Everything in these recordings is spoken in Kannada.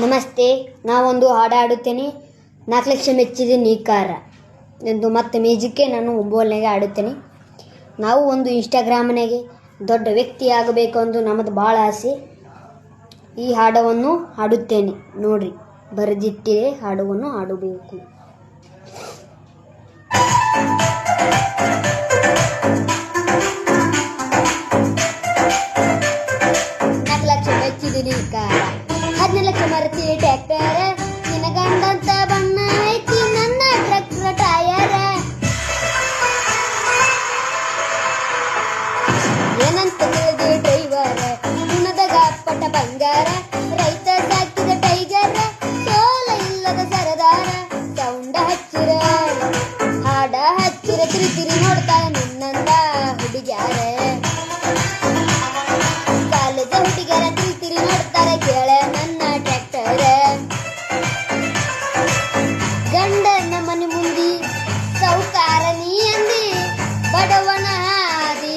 ನಮಸ್ತೆ, ನಾವೊಂದು ಹಾಡು ಹಾಡುತ್ತೇನೆ. 4 ಲಕ್ಷ ಮೆಚ್ಚಿದೆ ನೀಕಾರ ಎಂದು ಮತ್ತೆ ಮ್ಯೂಸಿಕ್ಗೆ ನಾನು ಮೊಬೈಲ್ನಾಗೆ ಆಡುತ್ತೇನೆ. ನಾವು ಒಂದು ಇನ್ಸ್ಟಾಗ್ರಾಮ್ನಾಗೆ ದೊಡ್ಡ ವ್ಯಕ್ತಿ ಆಗಬೇಕು ಎಂದು ನಮ್ಮದು ಭಾಳ ಆಸೆ. ಈ ಹಾಡವನ್ನು ಹಾಡುತ್ತೇನೆ ನೋಡ್ರಿ, ಬರೆದಿಟ್ಟಿದೆ. ಹಾಡವನ್ನು ಹಾಡಬೇಕು. 4 ಲಕ್ಷ ಮೆಚ್ಚಿದೆ ನೀಕಾರ, 10 ಲಕ್ಷ ಮರತಿ ಟ್ಯಾಕ್ಟರ್, ನಿನ್ನ ಗಂಡಂತ ಬಣ್ಣ ಐತಿ ನನ್ನ ಟ್ರಕ್ಟರ್ ಟಯರ. ಏನಂತ ತಿಳಿದೆ ಡ್ರೈವರ್, ಗುಣದಾಗ ಪಟ ಬಂಗಾರ, ರೈತ ಸಾಕಿದ ಟೈಗರ್, ಸೋಲ ಇಲ್ಲದ ಸರದಾರ. ಸೌಂಡ ಹಚ್ಚಿರ ಹಾಡ ಹಚ್ಚಿರ ತಿರಿ ನೋಡ್ತಾಳೆ ನಿನ್ನಂದ ಹುಡುಗ್ಯಾರ. ಕಾಲೇಜ ಹುಡುಗ್ಯಾರ ತಿರಿ ನೋಡ್ತಾರೆ, ಕೇಳ ನನ್ನ ಟ್ರ್ಯಾಕ್ಟರ್. ಗಂಡನ ಮನೆ ಮುಂದಿ ಸೌಕಾರ ನೀ ಅಂದಿ, ಬಡವನ ಹಾದಿ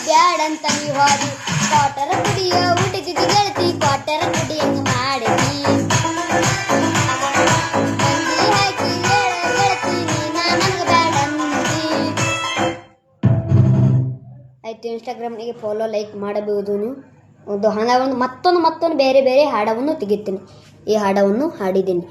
ಬ್ಯಾಡಂತ ನೀ ಹೋದಿ. ಕ್ವಾಟರ ಕುಡಿಯೋ ಹುಡುಗಿಗೆ ಗೆಳತಿ, ಕ್ವಾಟರ ಕುಡಿಯಂಗ ಮಾಡಿದಿ. ಮಂದಿ ಹಾಕಿ ಗೆಳತಿ ನೀನ ನನಗ ಬ್ಯಾಡಂದಿ. ಆಯ್ತು, ಇನ್ಸ್ಟಾಗ್ರಾಮ್ನಿಗೆ ಫಾಲೋ ಲೈಕ್ ಮಾಡಬಹುದು. ನೀವು ಒಂದು ಹಣವನ್ನು ಮತ್ತೊಂದು ಬೇರೆ ಹಾಡವನ್ನು ತೆಗಿತೀನಿ. ಈ ಹಾಡವನ್ನು ಹಾಡಿದ್ದೀನಿ.